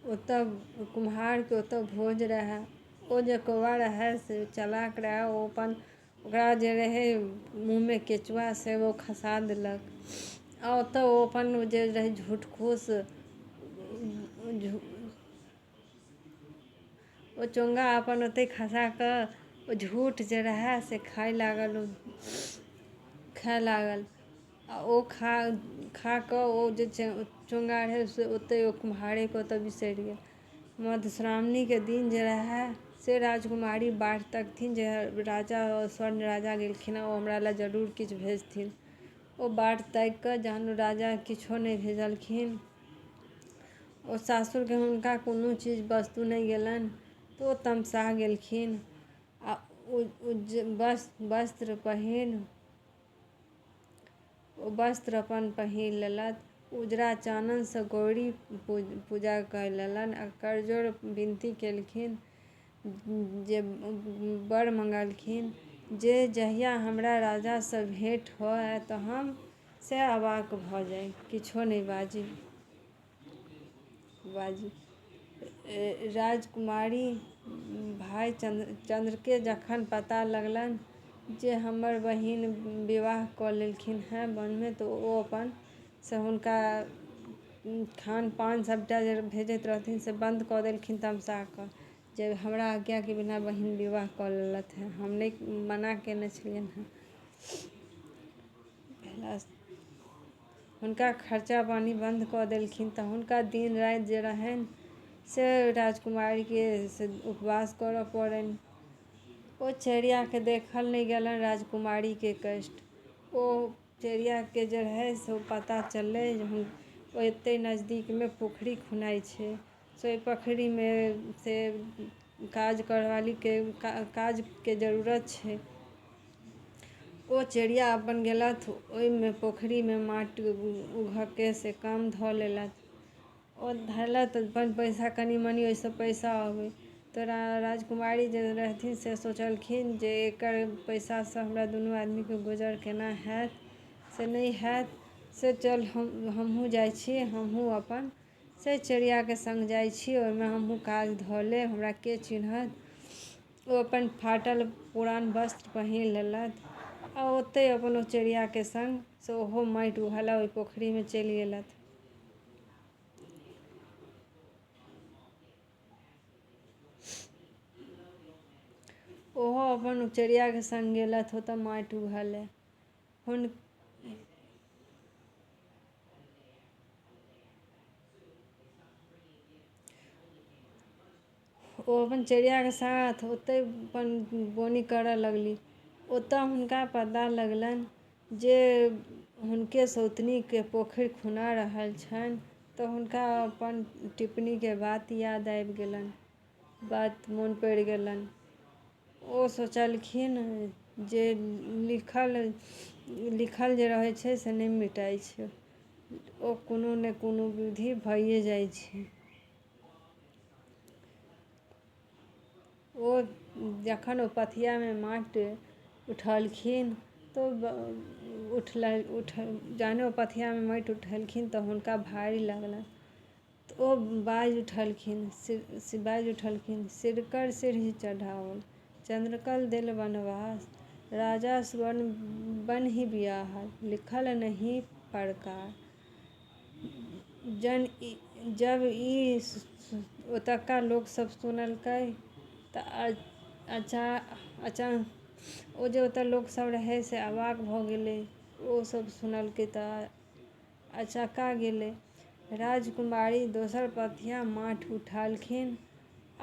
ओतऽ कुम्हारके ओतऽ भोज रहै। ओ जे कौआ रहै से चालाक रहै, ओ अपन ओकरा जे रहै मुँहमे केचुआ से ओ खसा देलक। आ ओतऽ ओ अपन जे रहै झूठ फूस ओ चोंगा अपन ओतै खसा कऽ ओ झूठ जे रहै से खाय लागल। आ ओ खा कऽ ओ जे चोंगा रहै से ओतै ओ कुम्हारेके ओतऽ बिसरि गेल। मधुश्रावणीके दिन जे रहै से राजकुमारी बाट तकथिन जे राजा स्वर्ण राजा गेलखिन हँ, ओ हमरा लए जरूर किछु भेजथिन। ओ बाट ताकि कऽ जहन राजा किछो नहि भेजलखिन, ओ सासुरके हुनका कोनो चीज वस्तु नहि गेलनि, तऽ ओ तमसा गेलखिन। आ वस्त्र अपन पहिर लेलथि। उजरा चाननसँ गौरी पूजा कऽ लेलनि आ करजोड़ विनती केलखिन, जे वर मङ्गलखिन जे जहिया हमरा राजासँ भेँट होय तऽ हम से अवाक भऽ जाय, किछो नहि बाजी। राजकुमारी भाय चंद्रके जखन पता लगलनि जे हमर बहिन विवाह कऽ लेलखिन हँ वनमे, तऽ ओ अपन से हुनका खान पान सभटा जे भेजैत रहथिन से बन्द कऽ देलखिन तमसा कऽ, जे हमरा आज्ञाके बिना बहिन विवाह कऽ लेलथि हँ, हम नहि मना केने छलियनि हँ। हुनका खर्चा पानी बन्द कऽ देलखिन। तऽ हुनका दिन राति जे रहनि से राजकुमारीके से उपवास करऽ पड़नि। ओ चेरियाके देखल नहि गेलनि राजकुमारीके कष्ट। ओ चेरियाके जे रहै से ओ पता चललै जे ओतै नजदीकमे पोखरी खुनाइ छै, से ओहि पोखरीमे से काज करैवालीके काजके जरूरत छै। ओ चेरिया अपन गेलथि ओहिमे पोखरीमे माटि उघऽके से काम धऽ लेलथि। ओ धयलथि अपन पैसा कनि मनि ओहिसँ पैसा अबै, तऽ राजकुमारी जे रहथिन से सोचलखिन जे एकर पैसासँ हमरा दुनू आदमीके गुजर केना हैत, से नहि हैत से चल हमहूँ जाइ छी, हमहूँ अपन से चेरियाके सङ्ग जाइ छी, ओहिमे हमहूँ काज धऽ लेब, हमरा के चिन्हत। ओ अपन फाटल पुरान वस्त्र पहिर लेलथि आ ओतै अपन ओ चेरियाके सङ्ग से ओहो माटि उघऽ लए ओहि पोखरीमे चलि गेलथि। ओहो अपन चेरियाके सङ्ग गेलथि ओतऽ माटि उघऽ लए। ओ अपन चेरियाके साथ ओतै अपन बोनी करऽ लगली। ओतऽ हुनका पता लगलनि जे हुनके सौतनीके पोखरि खुना रहल छनि, तऽ हुनका अपन टिप्पणीके बात याद आबि गेलनि, बात मोन पड़ि गेलनि। ओ सोचलखिन जे लिखल जे रहै छै से नहि मिटाइ छै, ओ कोनो ने कोनो विधि भइए जाइ छै। ओ जखन ओ पथियामे माटि उठेलखिन तऽ जहने ओ पथियामे माटि उठेलखिन तऽ हुनका भारी लगलनि। तऽ ओ बाजि उठलखिन, सिरकर सिरहि चढ़ाओल, चंद्रकल देल वनवास, राजा स्वर्ण बनहि बियाहल, लिखल नहीं प्रकार। जब ई ओतुका लोक सब सुनलकै तऽ ओ जे ओतऽ लोक सब रहै से अवाक भऽ गेलै। ओ सब सुनलकै तऽ अचका गेलै। राजकुमारी दोसर पथिया माटि उठेलखिन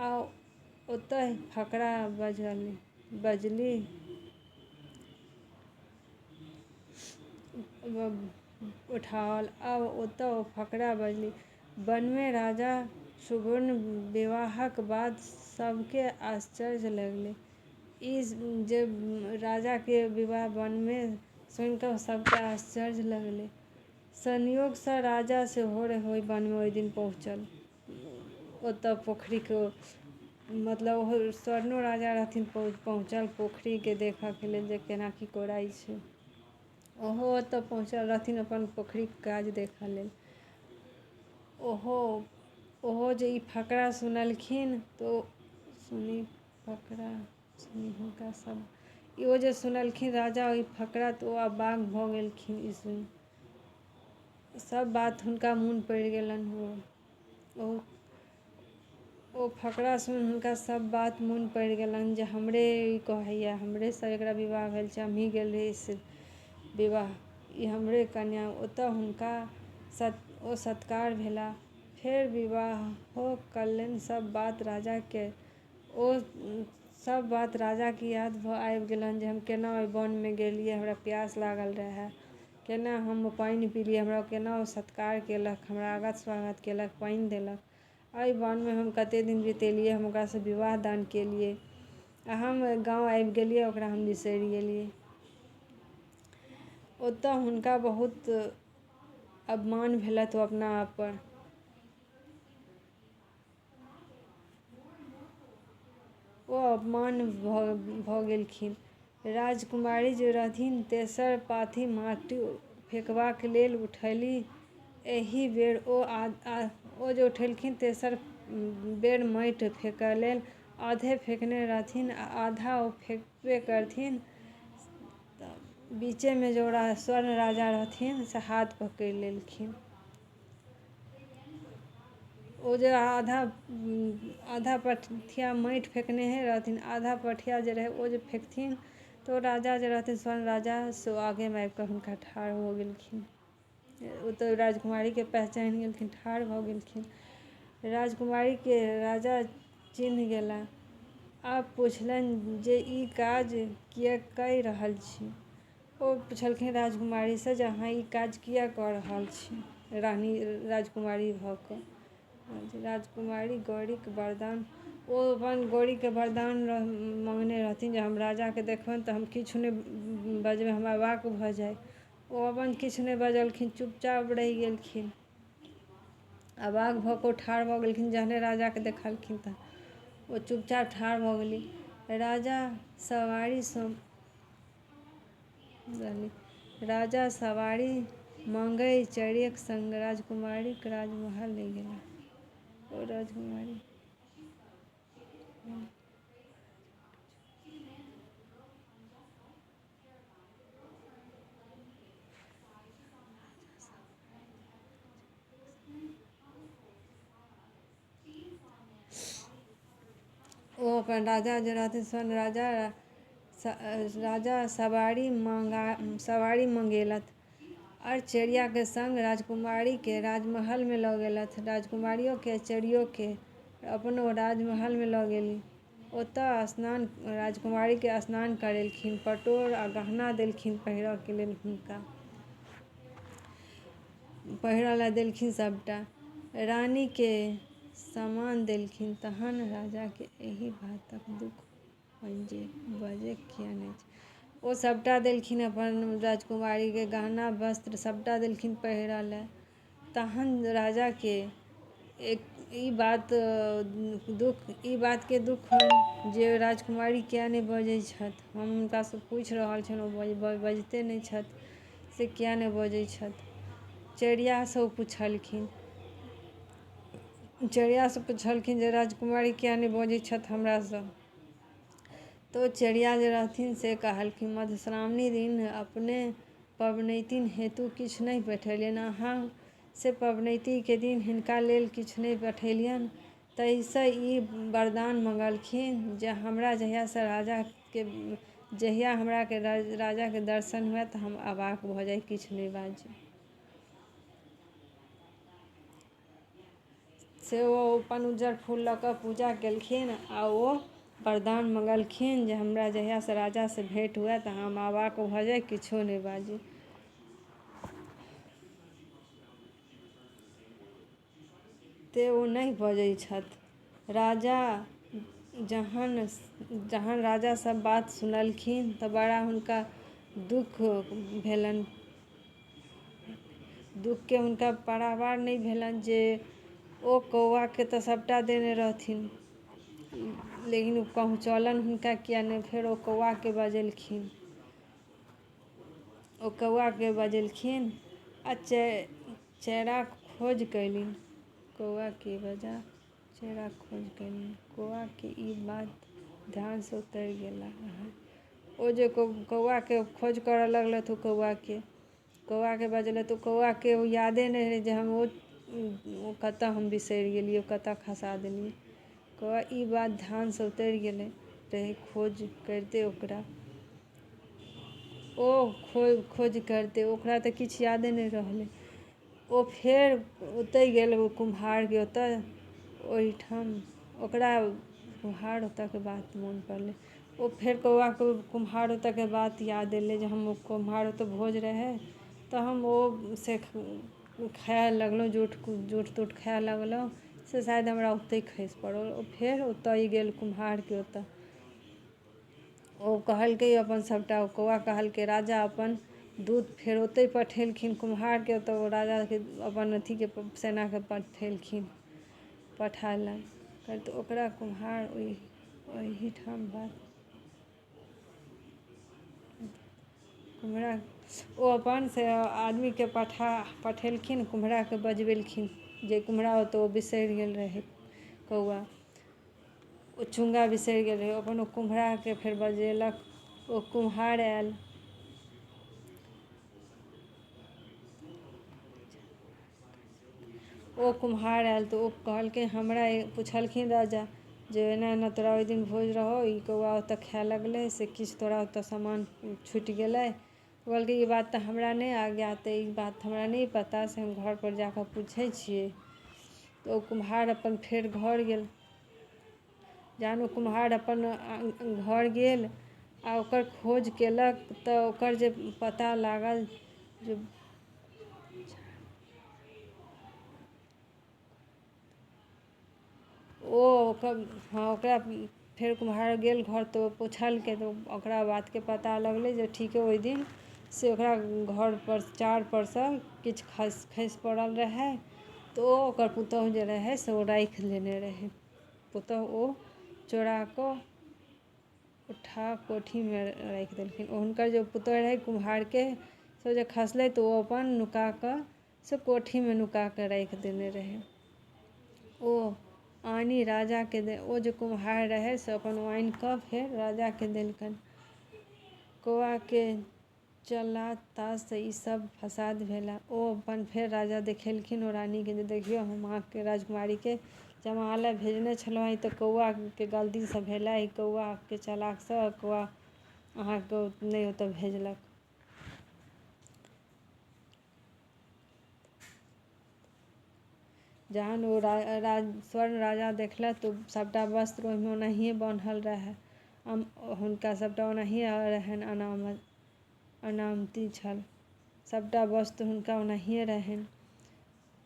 आ ओतहि फकरा बजली। उठाओल आ ओतऽ ओ फकरा बजली, वनमे राजा सुवर्ण विवाहक बाद सबके आश्चर्य लगलै। ई जे राजाके विवाह वनमे सुनि कऽ सबके आश्चर्य लगलै। संयोगसँ राजा सेहो ओहि वनमे ओहि दिन पहुँचल। ओतऽ पोखरीके मतलब ओहो स्वर्णो राजा रहथिन पहुँचल पोखरीके देखऽके लेल जे केना की कोराइ छै। ओहो ओतऽ पहुँचल रहथिन अपन पोखरीके काज देखऽ लेल। ओहो जे ई फकरा सुनलखिन तो सुनी फकरा सुनी हुनका सब ओ जे सुनलखिन राजा ओहि फकरा तो ओ अवाक भऽ गेलखिन। ई सुनि सब बात हुनका मोन पड़ि गेलनि। ओ फकरा सुनि हुनका सब बात मोन पड़ि गेलनि जे हमरे ई कहैया हमरेसँ एकरा विवाह भेल छै, हमही गेल रही से विवाह, ई हमरे कन्या। ओतऽ हुनका सत्कार भेला, फेर विवाहो कयलनि। सब बात राजाके याद आबि गेलनि जे हम केना ओहि वनमे गेलियै, हमरा प्यास लागल रहए, केना हम पानि पीलियै, हमरा केना ओ सत्कार केलक, हमरा आगत स्वागत केलक, पानि देलक। एहि वनमे हम कतेक दिन बितेलियै, हम ओकरासँ विवाह दान केलियै आ हम गाँव आबि गेलियै, ओकरा हम बिसरि गेलियै। ओतऽ हुनका बहुत अपमान भेलथि अपना आप पर। ओ अपमान भऽ गेलखिन। राजकुमारी जे रहथिन तेसर पाथी माटि फेकबाक लेल उठलीह। एहि बेर ओ जे उठेलखिन तेसर बेर माटि फेकऽ लेल आधे फेकने रहथिन आ आधा ओ फेकबे करथिन तऽ बीचेमे जो स्वर्ण राजा रहथिन से हाथ पकड़ि लेलखिन। ओ जे आधा पथिया माटि फेकनेहे रहथिन, आधा पथिया जे रहै ओ जे फेकथिन तऽ ओ राजा जे रहथिन स्वर्ण राजा से आगेमे आबि कऽ हुनका ठाढ़ हो गेलखिन। ओ तऽ राजकुमारीके पहचानि गेलखिन, ठाढ़ भऽ गेलखिन। राजकुमारीके राजा चिन्ह गेला। आब पुछलनि जे ई काज किएक कऽ रहल छी। ओ पुछलखिन राजकुमारीसँ जे अहाँ ई काज किएक कऽ रहल छी, रानी राजकुमारी भऽ कऽ। राजकुमारी गौरीके वरदान, ओ अपन गौरीके वरदान माँगने रहथिन जे हम राजाके देखबनि तऽ हम किछु नहि बजबै, हम अवाक भऽ जाय। ओ अपन किछु नहि बजलखिन, चुपचाप रहि गेलखिन। अवाक भऽ कऽ ठाढ़ भऽ गेलखिन। जहने राजाके देखलखिन तऽ ओ चुपचाप ठाढ़ भऽ गेली। राजा सवारी मांगै चेरियाक संग राजकुमारीक राजमहल लऽ गेला। ओ राजकुमारी ओ अपन राजा जे रहथिन स्वर्ण राजा सवारी मंगेलथि और चेरियाके संग राजकुमारीके राजमहलमे लऽ गेलथि। राजकुमारियोके चेरियोके अपनो राजमहलमे लऽ गेली। ओतऽ राजकुमारीके स्नान करेलखिन, पटोर आ गहना देलखिन पहिरऽके लेल, हुनका पहिरऽ लए देलखिन सबटा। रानीके सामान देलखिन। तहन राजाके एहि बातक दुख होनि जे बजै किएक नहि छै। ओ सबटा देलखिन, अपन राजकुमारीके गहना वस्त्र सबटा देलखिन पहिरऽ लए। तहन राजाके ई बातके दुख होनि जे राजकुमारी किएक नहि बजै छथि। हम हुनकासँ पूछि रहल छियनि ओ बजिते नहि छथि, से किएक नहि बजै छथि। चेरियासँ ओ पुछलखिन जे राजकुमारी किएक नहि बजै छथि हमरासँ। तऽ चेरिया जे रहथिन से कहलखिन मधुश्रावणी दिन अपने पबनैतिन हेतु किछु नहि पठेलियनि, अहाँ से पबनैतिके दिन हिनका लेल किछु नहि पठेलियनि, ताहिसँ ई वरदान मंगलखिन जे हमरा जहिया हमराके राजाके दर्शन हुए तऽ हम अवाक भऽ जाइ, किछु नहि बाजी। से ओ अपन उज्जर फूल लऽ कऽ पूजा केलखिन आ ओ वरदान मंगलखिन जे हमरा जहियासँ राजासँ भेँट हुए तऽ हम अवाक भऽ जाइ, किछो नहि बाजी। ते ओ नहि बजै छथि। जहन राजा सब बात सुनलखिन तऽ बड़ा हुनका दुख भेलनि। दुखके हुनका पारावार नहि भेलनि जे ओ कौआके तऽ सबटा देने रहथिन, लेकिन ओ पहुँचौलनि हुनका किएक नहि। फेर ओ कौआके बजेलखिन आ चेराक खोज कयलनि। कौआ की वजह चेहरा खोज कयलनि। कौआ के ई बात ध्यान से उतरि गेला। ओ जे कौआ के खोज करऽ लगलथि, कौआ के बजलथि, ओ कौआ के यादे नहीं रहे जे हम ओ कतऽ हम बिसरि गेलियै, कतऽ खसा देलियै। कौआ ई बात ध्यान से उतरि गेलै रहे। खोज करिते ओकरा खोज करिते ओकरा तऽ किछु यादे नहीं रहलै। ओ फेर ओतय गेल कुम्हार के ओतऽ, ओहिठाम ओकरा कुम्हार ओतऽ के बात मोन पड़लै। ओ फेर कौआ के कुम्हार ओतऽ के बात याद एलै जे हम कुम्हार ओतऽ भोज रहै तऽ हम ओ से खाए लगलहुँ, जूठ तूठ खाए लगलहुँ से शायद हमरा ओतहि खसि पड़ल। ओ फेर ओतऽ गेल कुम्हार के ओतऽ। ओ कहलकै अपन सबटा, कौआ कहलकै राजा अपन दूत फेर ओतहि पठेलखिन कुम्हार के ओतऽ। ओ राजा के अपन अथी के सेना के पठालन तऽ ओकरा कुम्हार ओहिठाम बात ओ अपन से आदमी के पठेलखिन कुम्हरा के बजबेलखिन जे कुम्हरा ओतऽ ओ बिसरि गेल रहै। कौआ ओ चुंगा बिसरि गेल रहै, अपन ओ कुम्हरा के फेर बजेलक। ओ कुम्हार आयल। तऽ ओ कहलकै, हमरा पुछलखिन राजा जे एना एना तोरा ओहि दिन भोज रहौ, ई कौआ ओतऽ खाए लगलै से किछु तोरा ओतऽ सामान छूटि गेलै। कहलकै ई बात तऽ हमरा नहीं आज्ञात अइ, ई बात हमरा नहीं पता, से हम घर पर जाकऽ पूछै छियै। तऽ ओ कुम्हार अपन फेर घर गेल। जहन ओ कुम्हार अपन घर गेल आ ओकर खोज केलक तऽ ओकर जे पता लागल जे ओकरा फेर कुम्हार गेल घर तऽ ओ पुछलकै तऽ ओकरा बात के पता लगलै जे ठीके ओहि दिन से ओकरा घर पर चार पर सँ किछु खसि पड़ल रहै। तऽ ओ ओकर पुतौह जे रहै से ओ राखि लेने रहै। पुतौह ओ चोरा कऽ उठा कोठीमे राखि देलखिन। हुनकर जे पुतौह रहै कुम्हार के से जे खसलै तऽ ओ अपन नुका कऽ से कोठीमे नुका कऽ राखि देने रहै। ओ आनि राजा के ओ जे कुम्हार रहै से अपन आनि कऽ फेर राजा के देलकनि। कौआ के चलला तास से ई सब फसाद भेला। ओ अपन फेर राजा देखेलखिन ओ रानी के जे देखियौ हम अहाँके राजकुमारी के जमाए लए भेजने छलहुँ, ई तऽ कौआ के गलती से भेलै, ई कौआ के चालाक सँ कौआ अहाँके नहीं ओतऽ भेजलक। जहन ओ स्वर्ण राजा देखलक तऽ सबटा वस्त्र ओहिमे ओनाहिए बान्हल रहै। हुनका सबटा ओनाहिए रहनि, अनामती छल। सबटा वस्त्र हुनका ओनाहिए रहनि।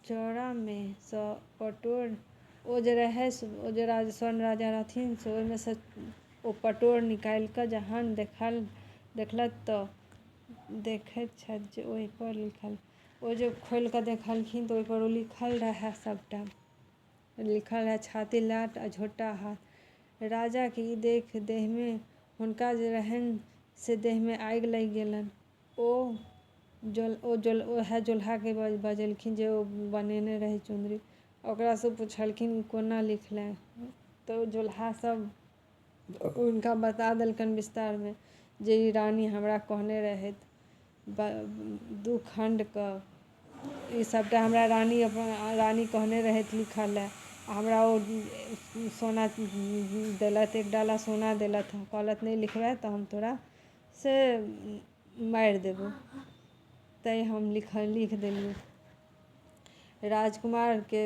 चौरामे सँ पटोर ओ जे रहै ओ जे स्वर्ण राजा रहथिन से ओहिमे सँ ओ पटोर निकालि कऽ जहन देखलथि तऽ देखैत छथि जे ओहि पर लिखल, ओ जे खोलि कऽ देखलखिन तऽ ओहि पर ओ लिखल रहै, सबटा लिखल रहै छाती लाट अझोटा हाथ। राजा के ई देख देहमे हुनका जे रहनि से देहमे आगि लागि गेलनि। ओएह जोलहा के बजेलखिन जे ओ बनेने रहै चुनरी। ओकरासँ पुछलखिन ई कोना लिखले तऽ ओ जोलहा सब हुनका बता देलकनि विस्तारमे जे ई रानी हमरा कहने रहथि दू खण्ड कऽ, ई सबटा हमरा रानी कहने रहथि लिखऽ लए। हमरा ओ सोना देलथि, एक डाला सोना देलथि, कहलथि नहीं लिखबै तऽ हम तोरा से मारि देबौ, तैं हम लिख देलियै। राजकुमार के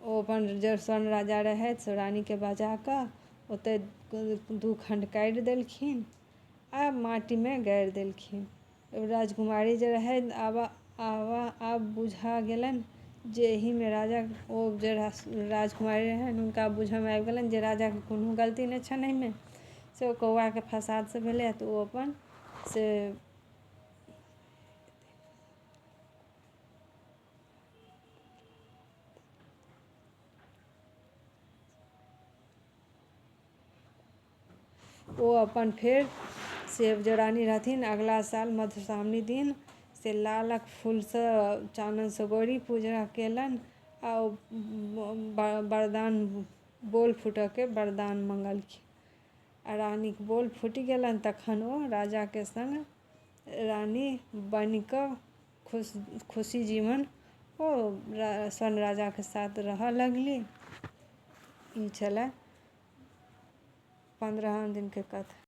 ओ अपन जे स्वर्ण राजा रहथि से रानी के बजा कऽ ओतय दू खण्ड काटि देलखिन आ माटिमे गाड़ि देलखिन। राजकुमारी जे रहै आब बुझा गेलनि जे एहिमे राजा ओ जे राजकुमारी रहनि हुनका बुझऽमे आबि गेलनि जे राजा के कोनो गलती नहि छनि एहिमे, से ओ कौआ के फसाद से भेलै। तऽ ओ अपन से ओ अपन फेर से जे रानी रहथिन अगला साल मधुश्रावणी दिन से लालक फूलसँ चाननसँ गौरी पूजा केलनि आ वरदान बोल फूटऽके वरदान मंगलखिन। आ रानीके बोल फूटि गेलनि तखन ओ राजाके संग रानी बनि कऽ खुशी जीवन ओ स्वर्ण राजाके साथ रहऽ लगली। ई छलै 15 दिनके कथा।